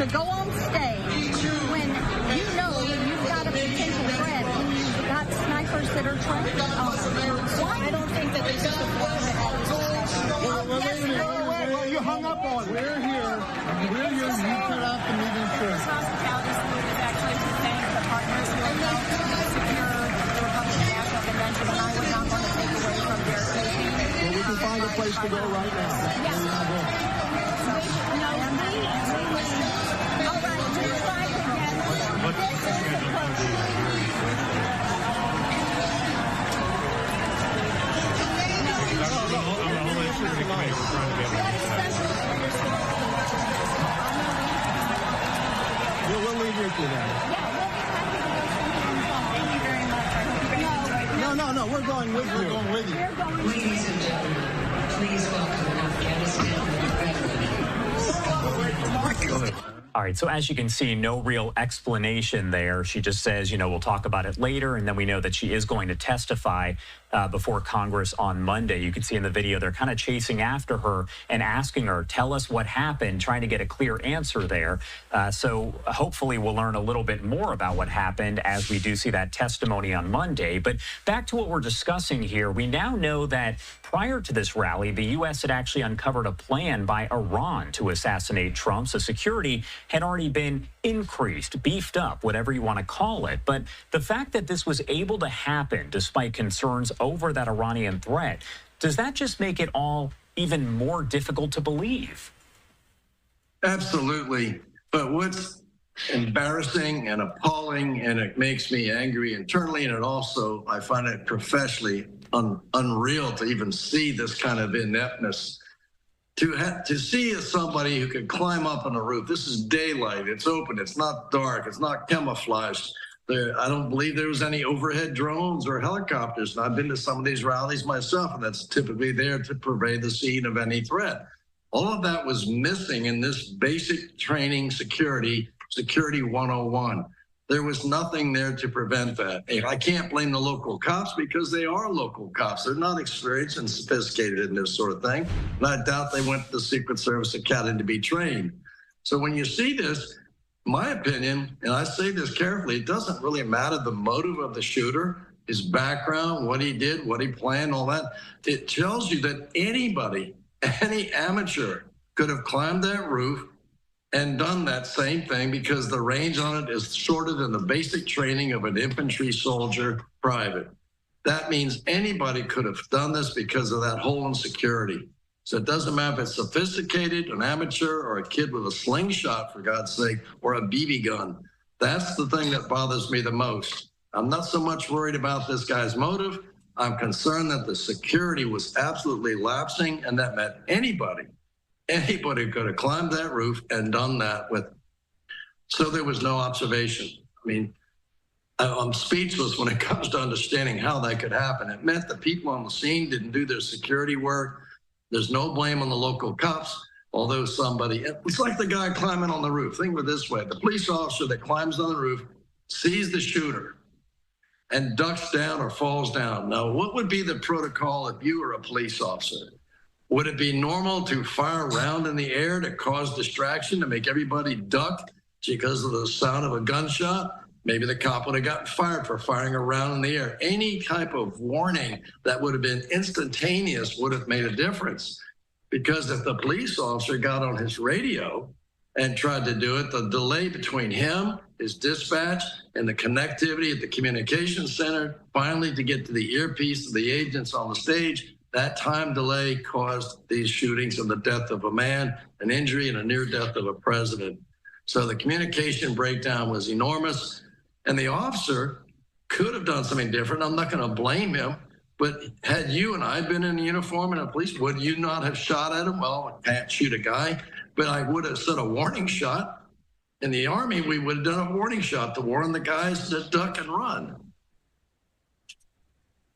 to go on stage when you know you've got a potential threat and you've got snipers that are trained? I don't think that this is the format. Well, you hung up on it. We're here. You cut off the meeting first. Hospitality School is actually to thank the partners who have helped secure the Republican National Convention, and I would not want to take away from their safety. Well, we can find a place to go right now. We'll leave with you then. Thank you very much. I hope you No, we're going with you. We're going with you. Ladies and gentlemen, please welcome Afghanistan. All right, so as you can see, no real explanation there. She just says, we'll talk about it later, and then we know that she is going to testify before Congress on Monday. You can see in the video they're kind of chasing after her and asking her, tell us what happened, trying to get a clear answer there. So hopefully we'll learn a little bit more about what happened as we do see that testimony on Monday. But back to what we're discussing here, we now know that prior to this rally, the U.S. had actually uncovered a plan by Iran to assassinate Trump. So security had already been increased, beefed up, whatever you want to call it. But the fact that this was able to happen despite concerns over that Iranian threat, does that just make it all even more difficult to believe? Absolutely. But what's embarrassing and appalling, and it makes me angry internally, and it also, I find it professionally unreal to even see this kind of ineptness. To see somebody who could climb up on a roof. This is daylight. It's open. It's not dark. It's not camouflaged. I don't believe there was any overhead drones or helicopters. And I've been to some of these rallies myself, and that's typically there to pervade the scene of any threat. All of that was missing in this basic training security 101. There was nothing there to prevent that. I can't blame the local cops because they are local cops. They're not experienced and sophisticated in this sort of thing. And I doubt they went to the Secret Service Academy to be trained. So when you see this, my opinion, and I say this carefully, it doesn't really matter the motive of the shooter, his background, what he did, what he planned, all that. It tells you that anybody, any amateur could have climbed that roof and done that same thing because the range on it is shorter than the basic training of an infantry soldier private. That means anybody could have done this because of that hole in security. So it doesn't matter if it's sophisticated, an amateur, or a kid with a slingshot, for God's sake, or a BB gun. That's the thing that bothers me the most. I'm not so much worried about this guy's motive. I'm concerned that the security was absolutely lapsing, and that meant anybody could have climbed that roof and done that with. So there was no observation. I mean, I'm speechless when it comes to understanding how that could happen. It meant the people on the scene didn't do their security work. There's no blame on the local cops, although it's like the guy climbing on the roof. Think of it this way. The police officer that climbs on the roof sees the shooter and ducks down or falls down. Now, what would be the protocol if you were a police officer? Would it be normal to fire a round in the air to cause distraction, to make everybody duck because of the sound of a gunshot? Maybe the cop would have gotten fired for firing a round in the air. Any type of warning that would have been instantaneous would have made a difference. Because if the police officer got on his radio and tried to do it, the delay between him, his dispatch, and the connectivity at the communications center, finally to get to the earpiece of the agents on the stage, that time delay caused these shootings and the death of a man, an injury, and a near death of a president. So the communication breakdown was enormous, and the officer could have done something different. I'm not going to blame him, but had you and I been in uniform in a police, would you not have shot at him? Well, I can't shoot a guy, but I would have said a warning shot. In the Army, we would have done a warning shot to warn the guys to duck and run.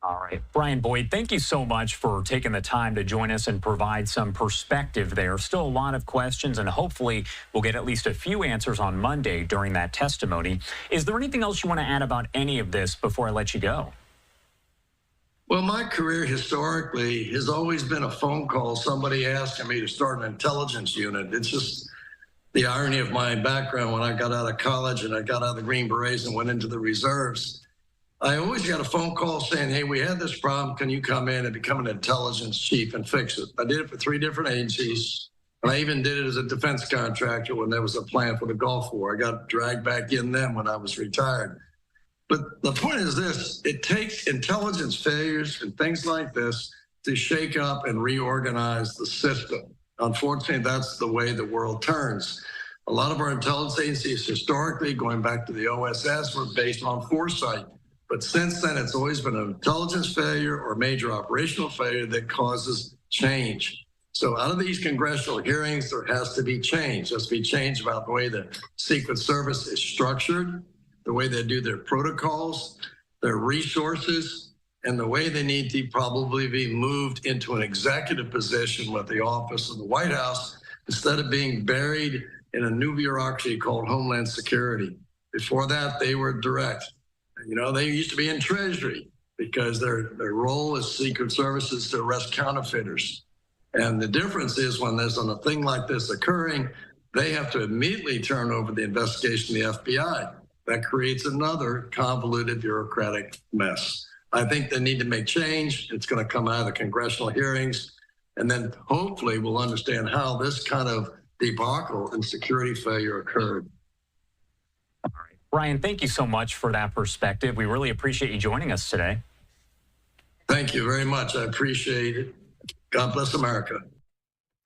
All right. Brian Boyd, thank you so much for taking the time to join us and provide some perspective there. Still a lot of questions, and hopefully we'll get at least a few answers on Monday during that testimony. Is there anything else you want to add about any of this before I let you go? Well, my career historically has always been a phone call, somebody asking me to start an intelligence unit. It's just, the irony of my background, when I got out of college and I got out of the Green Berets and went into the reserves, I always got a phone call saying, hey, we had this problem. Can you come in and become an intelligence chief and fix it? I did it for 3 different agencies. And I even did it as a defense contractor when there was a plan for the Gulf War. I got dragged back in then when I was retired. But the point is this, it takes intelligence failures and things like this to shake up and reorganize the system. Unfortunately, that's the way the world turns. A lot of our intelligence agencies historically, going back to the OSS, were based on foresight. But since then, it's always been an intelligence failure or major operational failure that causes change. So out of these congressional hearings, there has to be change. There has to be change about the way the Secret Service is structured, the way they do their protocols, their resources, and the way they need to probably be moved into an executive position with the office of the White House instead of being buried in a new bureaucracy called Homeland Security. Before that, they were direct. You know, they used to be in Treasury because their role as Secret Service is to arrest counterfeiters. And the difference is when there's a thing like this occurring, they have to immediately turn over the investigation to the FBI. That creates another convoluted bureaucratic mess. I think they need to make change. It's going to come out of the congressional hearings. And then hopefully we'll understand how this kind of debacle and security failure occurred. All right. Ryan, thank you so much for that perspective. We really appreciate you joining us today. Thank you very much. I appreciate it. God bless America.